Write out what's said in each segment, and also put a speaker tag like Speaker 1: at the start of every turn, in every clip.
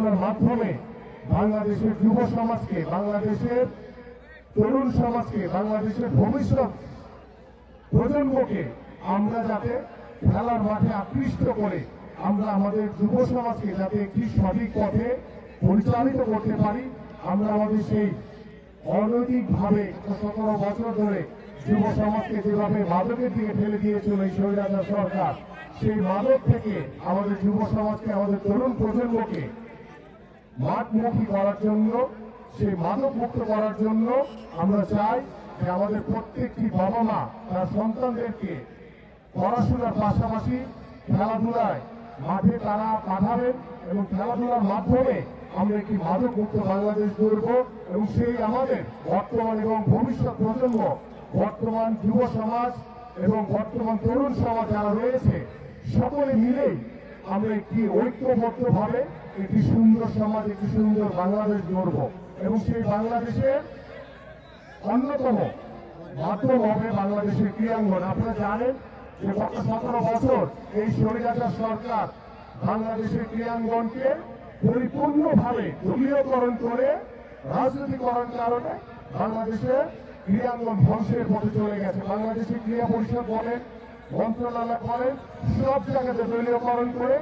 Speaker 1: খেলাধুলার মাধ্যমে বাংলাদেশের যুব সমাজকে, বাংলাদেশের তরুণ সমাজকে, বাংলাদেশের ভবিষ্যৎ প্রজন্মকে আমরা যাতে খেলার মাঠে আকৃষ্ট করে আমরা আমাদের যুব সমাজকে যাতে একটি সঠিক পথে পরিচালিত করতে পারি, আমরা আমাদের সেই অনৈতিকভাবে 17 বছর ধরে যুব সমাজকে যেভাবে মাদকের দিকে ঠেলে দিয়েছিল এই স্বৈরাচার সরকার, সেই মাদক থেকে আমাদের যুব সমাজকে, আমাদের তরুণ প্রজন্মকে মাঠমুখী করার জন্য, সেই মাদক মুক্ত করার জন্য আমরা চাই যে আমাদের প্রত্যেকটি বাবা মা তার সন্তানদেরকে পড়াশোনার পাশাপাশি খেলাধুলায় মাঠে তারা পাঠাবেন এবং খেলাধুলার মাধ্যমে আমরা একটি মাদক মুক্ত বাংলাদেশ গড়ব এবং সেই আমাদের বর্তমান এবং ভবিষ্যৎ প্রজন্ম, বর্তমান যুব সমাজ এবং বর্তমান তরুণ সমাজ যারা রয়েছে সকলে মিলেই আমরা একটি ঐক্যবদ্ধভাবে একটি সুন্দর সমাজ, একটি সুন্দর বাংলাদেশ গড়ব এবং সেই বাংলাদেশের অন্যতম মাধ্যম হবে বাংলাদেশের ক্রীড়াঙ্গন। আপনারা জানেন যে গত 17 বছর এই স্বৈরাচার সরকার বাংলাদেশের ক্রীড়াঙ্গনকে পরিপূর্ণভাবে দলীয়করণ করে রাজনীতিকরণ কারণে বাংলাদেশের ক্রীড়াঙ্গন ধ্বংসের পথে চলে গেছে। বাংলাদেশের ক্রীড়া পরিষদ বলেন, মন্ত্রণালয় বলেন, সব জায়গাতে দলীয়করণ করে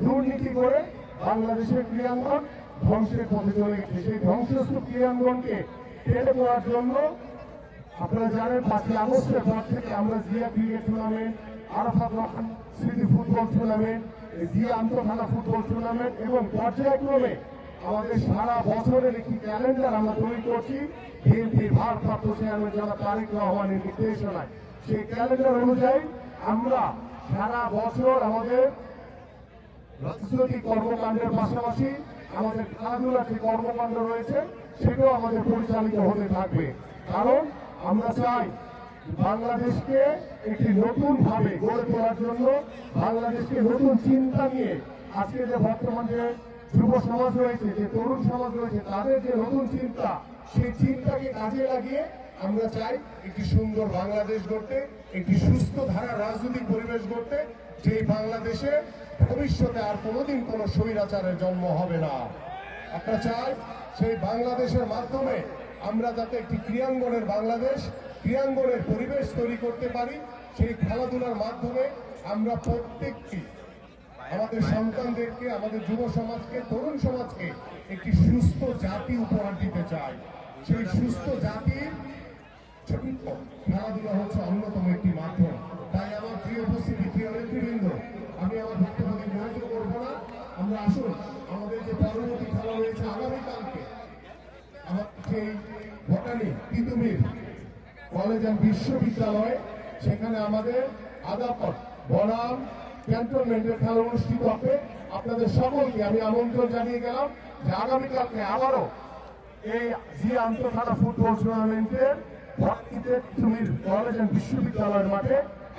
Speaker 1: দুর্নীতি করে বাংলাদেশের ক্রীড়াঙ্গন ধ্বংসের পথে চলে গেছে। সেই ধ্বংসস্তূপ ক্রীড়াঙ্গনকে টেনে পড়ার জন্য আপনারা জানেন 5 আগস্টের পর থেকে আমরা জিয়া ক্রিকেট টুর্নামেন্ট, আরাফাত রহমান স্মৃতি ফুটবল টুর্নামেন্ট, জিয়া আন্তঃথানা ফুটবল টুর্নামেন্ট এবং পর্যায়ক্রমে আমাদের সারা বছরের একটি ক্যালেন্ডার আমরা তৈরি করছি বিএনপির ভারপ্রাপ্ত চেয়ারম্যান জনাব তারেক রহমানের নির্দেশনায়। সেই ক্যালেন্ডার অনুযায়ী আমরা সারা বছর আমাদের রাজনৈতিক কর্মকাণ্ডের পাশাপাশি আমাদের খেলাধুলার যে কর্মকাণ্ড রয়েছে সেটাও আমাদের পরিচালিত হতে থাকবে। কারণ আমরা চাই বাংলাদেশকে একটি নতুন ভাবে গড়ে তোলার জন্য, বাংলাদেশকে নতুন চিন্তা নিয়ে আজকে যে বর্তমান যে যুব সমাজ রয়েছে, যে তরুণ সমাজ রয়েছে, তাদের যে নতুন চিন্তা, সেই চিন্তাকে কাজে লাগিয়ে আমরা চাই একটি সুন্দর বাংলাদেশ গড়তে, একটি সুস্থ ধারা রাজনৈতিক পরিবেশ গড়তে, যে বাংলাদেশে ভবিষ্যতে আর কোনোদিন কোনো স্বৈরাচারের জন্ম হবে না। আমরা চাই সেই বাংলাদেশের মাধ্যমে আমরা যাতে একটি ক্রীড়াঙ্গনের বাংলাদেশ, ক্রীড়াঙ্গনের পরিবেশ তৈরি করতে পারি। সেই খেলাধুলার মাধ্যমে আমরা প্রত্যেকটি আমাদের সন্তানদেরকে, আমাদের যুব সমাজকে, তরুণ সমাজকে একটি সুস্থ জাতি উপহার দিতে চাই। সেই সুস্থ জাতির খেলাধুলা হচ্ছে অন্যতম একটি মাধ্যম। তাই আমার প্রিয় উপস্থিতি, প্রিয় নেতৃবৃন্দ, আমি আমার বক্তব্য বিরত করব না। আমরা আসুন আমাদের যে পরবর্তী খেলা রয়েছে আগামীকালকে, আমার সেই ভটানি তিতুমির কলেজ অ্যান্ড বিশ্ববিদ্যালয়, সেখানে আমাদের আদাপট বনাম ক্যান্টনমেন্টের খেলা অনুষ্ঠিত হবে। আপনাদের সকলকে আমি আমন্ত্রণ জানিয়ে গেলাম যে আগামীকালকে আবারও এই জিয়া আন্তঃথানা ফুটবল টুর্নামেন্টের ভট্টিতে তিতুমির কলেজ অ্যান্ড বিশ্ববিদ্যালয়ের মাঠে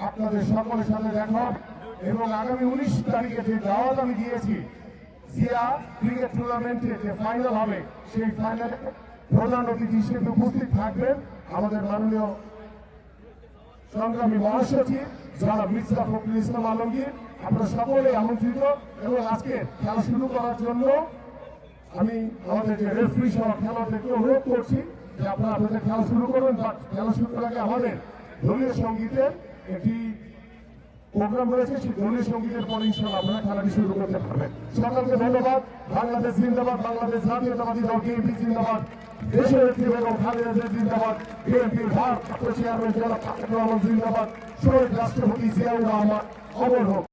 Speaker 1: আপনাদের সকলের সাথে দেখা হবে এবং আগামী 19 তারিখে যে দাওয়াত আমি দিয়েছি জিয়া ক্রিকেট টুর্নামেন্টে যে ফাইনাল হবে, সেই ফাইনালে প্রধান অতিথি হিসেবে উপস্থিত থাকবেন আমাদের মাননীয় সংগ্রামী মহাসচিব জনাব মির্জা ফখরুল ইসলাম আলমগীর। আপনারা সকলেই আমন্ত্রিত এবং আজকে খেলা শুরু করার জন্য আমি আমাদের যে রেফারি সহ খেলোয়াড়দেরকে অনুরোধ করছি যে আপনারা আপনাদের খেলা শুরু করবেন। বাট খেলা শুরু করার আগে আমাদের দলীয় সঙ্গীতের একটি প্রোগ্রাম রয়েছে, সেই দলীয় সঙ্গীতের পরে ইনশাআল্লাহ আপনারা খেলাটি শুরু করতে পারবেন। সকলকে ধন্যবাদ। বাংলাদেশ জিন্দাবাদ, বাংলাদেশ জাতীয়তাবাদী দল বিএনপি জিন্দাবাদ, দেশের নেত্রী বেগম খালেদা জিয়া জিন্দাবাদ, বিএনপির ভারপ্রাপ্ত চেয়ারম্যান জনাব তারেক রহমান জিন্দাবাদ, শহীদ রাষ্ট্রপতি জিয়াউর রহমান অমর হোক।